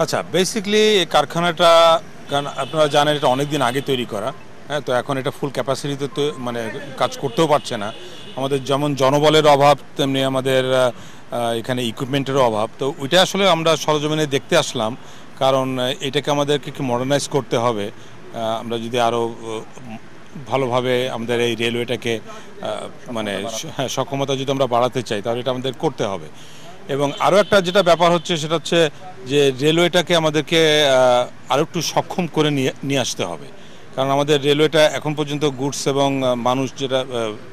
আচ্ছা, বেসিক্যালি এই কারখানাটা, কারণ আপনারা জানেন এটা অনেক দিন আগে তৈরি করা। হ্যাঁ, তো এখন এটা ফুল ক্যাপাসিটিতে তো মানে কাজ করতেও পারছে না। আমাদের যেমন জনবলের অভাব, তেমনি আমাদের এখানে ইকুইপমেন্টেরও অভাব। তো ওইটা আসলে আমরা সরজমিনে দেখতে আসলাম, কারণ এটাকে আমাদেরকে একটু মডার্নাইজ করতে হবে। আমরা যদি আরও ভালোভাবে আমাদের এই রেলওয়েটাকে মানে সক্ষমতা যদি আমরা বাড়াতে চাই, তাহলে এটা আমাদের করতে হবে। এবং আরও একটা যেটা ব্যাপার হচ্ছে, সেটা হচ্ছে যে রেলওয়েটাকে আমাদেরকে আরও একটু সক্ষম করে নিয়ে আসতে হবে। কারণ আমাদের রেলওয়েটা এখন পর্যন্ত গুডস এবং মানুষ যেটা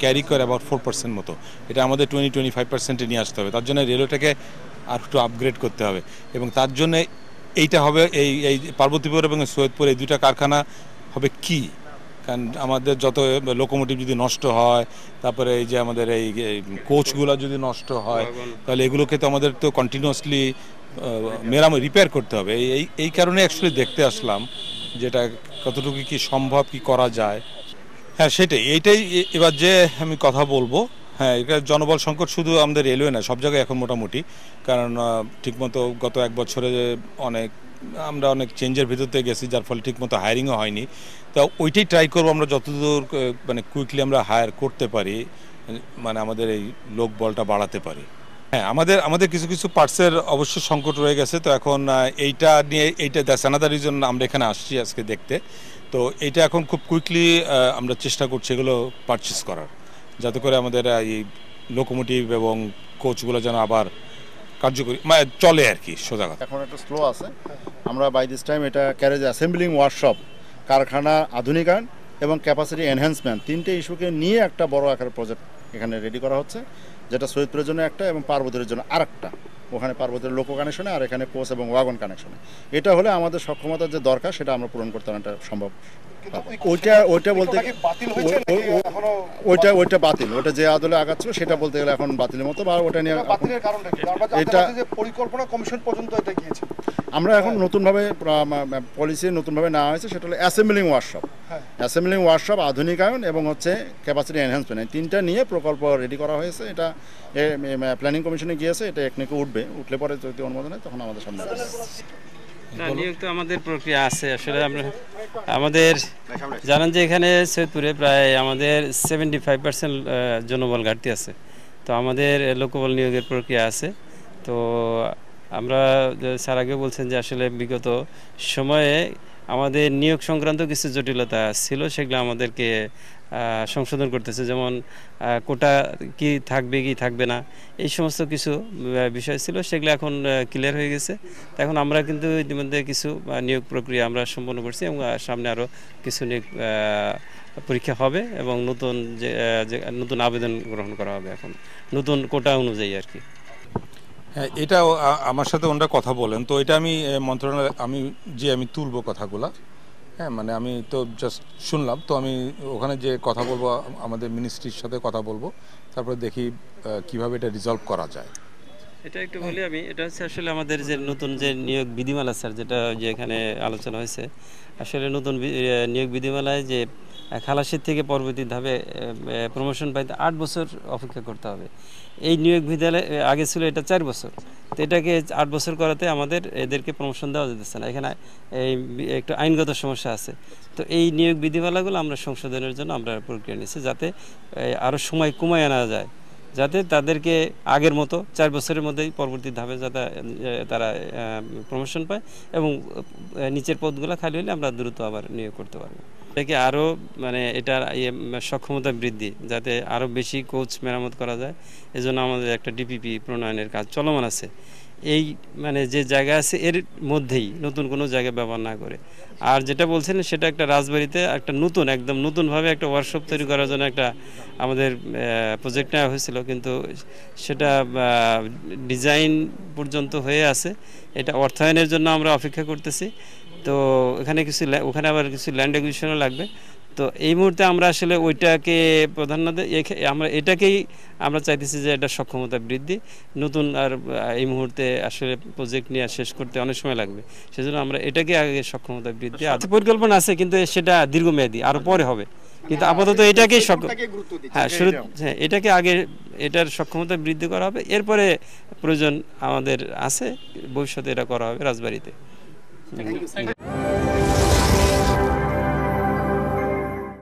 ক্যারি করে অ্যাবাউট 4% মতো, এটা আমাদের 20-25%-এ নিয়ে আসতে হবে। তার জন্য রেলওয়েটাকে আর একটু আপগ্রেড করতে হবে। এবং তার জন্য এইটা হবে, এই পার্বতীপুর এবং সৈয়দপুর এই দুইটা কারখানা হবে কি, কারণ আমাদের যত লোকোমোটিভ যদি নষ্ট হয়, তারপরে এই যে আমাদের এই কোচগুলো যদি নষ্ট হয়, তাহলে এগুলোকে তো আমাদের তো কন্টিনিউয়াসলি রিপেয়ার করতে হবে। এই কারণে অ্যাকচুয়ালি দেখতে আসলাম যেটা কতটুকু কি সম্ভব, কি করা যায়। হ্যাঁ, এইটাই এবার যে আমি কথা বলবো। হ্যাঁ, এটা জনবল সংকট শুধু আমাদের রেলওয়ে না, সব জায়গায় এখন মোটামুটি। কারণ ঠিকমতো গত এক বছরে আমরা অনেক চেঞ্জের ভিতর থেকে গেছি, যার ফলে ঠিকমতো হায়ারিংও হয়নি। তা ওইটাই ট্রাই করবো আমরা যতদূর মানে কুইকলি আমরা হায়ার করতে পারি, মানে আমাদের এই লোক বলটা বাড়াতে পারি। হ্যাঁ, আমাদের আমাদের কিছু কিছু পার্টসের অবশ্য সংকট রয়ে গেছে। তো এখন এইটা দ্যাটস অ্যানাদার রিজন আমরা এখানে আসছি আজকে দেখতে। তো এইটা এখন খুব কুইকলি আমরা চেষ্টা করছি এগুলো পারচেস করার, যাতে করে আমাদের এই লোকোমোটিভ এবং কোচগুলো যেন আবার কার্যকরী মানে চলে আর কি, সোজা কথা। এখন একটু স্লো আছে। আমরা বাই দিস টাইম এটা ক্যারেজ অ্যাসেম্বলিং ওয়ার্কশপ, কারখানা আধুনিকায়ন এবং ক্যাপাসিটি এনহ্যান্সমেন্ট, তিনটে ইস্যুকে নিয়ে একটা বড় আকারের প্রজেক্ট এখানে রেডি করা হচ্ছে, যেটা সৈয়দপুরের জন্য একটা এবং পার্বতীর জন্য আরেকটা। ওখানে পার্বতীর লোকো কানেকশনে আর এখানে কোচ এবং ওয়াগন কানেকশনে। এটা হলে আমাদের সক্ষমতার যে দরকার সেটা আমরা পূরণ করতে এটা সম্ভব। ওইটা বলতে ওইটা বাতিল, ওটা যে আদলে আগাচ্ছিল সেটা বলতে গেলে এখন বাতিলের মতো। বা ওটা নিয়ে এটা পরিকল্পনা কমিশন পর্যন্ত এটা গিয়েছে। আমরা এখন নতুনভাবে পলিসি নতুনভাবে নেওয়া হয়েছে, সেটা হলো অ্যাসেম্বলিং ওয়ার্কশপ। অ্যাসেম্বলিং ওয়ার্কশপ, আধুনিকায়ন এবং হচ্ছে ক্যাপাসিটি এনহ্যান্সমেন্ট, এই তিনটা নিয়ে প্রকল্প রেডি করা হয়েছে। এটা প্ল্যানিং কমিশনে গিয়েছে, এটা একনিকে উঠলে পরে যদি অনুমোদন হয় তখন আমাদের সামনে আসবে। নিয়োগ তো আমাদের প্রক্রিয়া আছে। আসলে আমরা আমাদের জানেন যে এখানে সৈয়দপুরে প্রায় আমাদের 75% জনবল ঘাটতি আছে। তো আমাদের লোকবল নিয়োগের প্রক্রিয়া আছে। তো আমরা স্যার আগে বলছেন যে আসলে বিগত সময়ে আমাদের নিয়োগ সংক্রান্ত কিছু জটিলতা ছিল, সেগুলো আমাদেরকে সংশোধন করতেছে। যেমন কোটা কি থাকবে কি থাকবে না, এই সমস্ত কিছু বিষয় ছিল, সেগুলো এখন ক্লিয়ার হয়ে গেছে। এখন আমরা কিন্তু ইতিমধ্যে কিছু নিয়োগ প্রক্রিয়া আমরা সম্পন্ন করছি এবং সামনে আরও কিছু নিয়োগ পরীক্ষা হবে এবং নতুন আবেদন গ্রহণ করা হবে এখন নতুন কোটা অনুযায়ী আর কি। হ্যাঁ, এটা আমার সাথে ওনারা কথা বলেন। তো এটা আমি মন্ত্রণালয় আমি তুলবো কথাগুলা। হ্যাঁ, মানে আমি তো জাস্ট শুনলাম। তো আমি ওখানে যে কথা বলবো, আমাদের মিনিস্ট্রির সাথে কথা বলবো, তারপরে দেখি কিভাবে এটা রিজলভ করা যায়। এটা একটু বলি আমি, এটা হচ্ছে আসলে আমাদের যে নতুন যে নিয়োগ বিধিমালা স্যার, যেটা যে এখানে আলোচনা হয়েছে, আসলে নতুন নিয়োগ বিধিমালায় যে খালাসির থেকে পরবর্তী ধাপে প্রমোশন পাইতে 8 বছর অপেক্ষা করতে হবে। এই নিয়োগ বিধিমালায় আগে ছিল এটা 4 বছর। তো এটাকে 8 বছর করাতে আমাদের এদেরকে প্রমোশন দেওয়া যেতেছে না। এখানে এই একটু আইনগত সমস্যা আছে। তো এই নিয়োগ বিধিমালাগুলো আমরা সংশোধনের জন্য আমরা প্রক্রিয়া নিচ্ছি, যাতে আরও সময় কমায় আনা যায়, যাতে তাদেরকে আগের মতো 4 বছরের মধ্যেই পরবর্তী ধাপে যাতে তারা প্রমোশন পায় এবং নিচের পদগুলো খালি হলে আমরা দ্রুত আবার নিয়োগ করতে পারবো। এটাকে আরও মানে এটার সক্ষমতা বৃদ্ধি, যাতে আরও বেশি কোচ মেরামত করা যায়, এজন্য আমাদের একটা ডিপিপি প্রণয়নের কাজ চলমান আছে। এই মানে যে জায়গা আছে এর মধ্যেই নতুন কোনো জায়গা ব্যবহার না করে। আর যেটা বলছেন সেটা একটা রাজবাড়িতে একটা একদম নতুনভাবে একটা ওয়ার্কশপ তৈরি করার জন্য একটা আমাদের প্রজেক্ট নেওয়া হয়েছিল, কিন্তু সেটা ডিজাইন পর্যন্ত হয়ে আছে। এটা অর্থায়নের জন্য আমরা অপেক্ষা করতেছি। তো ওখানে আবার কিছু ল্যান্ড একুইজিশনও লাগবে। তো এই মুহূর্তে আমরা আসলে ওইটাকে প্রাধান্য আমরা এটাকেই আমরা চাইতেছি যে এটা সক্ষমতা বৃদ্ধি। নতুন আর এই মুহূর্তে আসলে প্রজেক্ট নিয়ে শেষ করতে অনেক সময় লাগবে, সেজন্য আমরা এটাকে আগে সক্ষমতা বৃদ্ধি পরিকল্পনা আছে, কিন্তু সেটা দীর্ঘমেয়াদী, আরও পরে হবে। কিন্তু আপাতত এটাকেই এটাকে আগে এটার সক্ষমতা বৃদ্ধি করা হবে, এরপরে প্রয়োজন আমাদের আছে ভবিষ্যতে এটা করা হবে রাজবাড়িতে। Thank you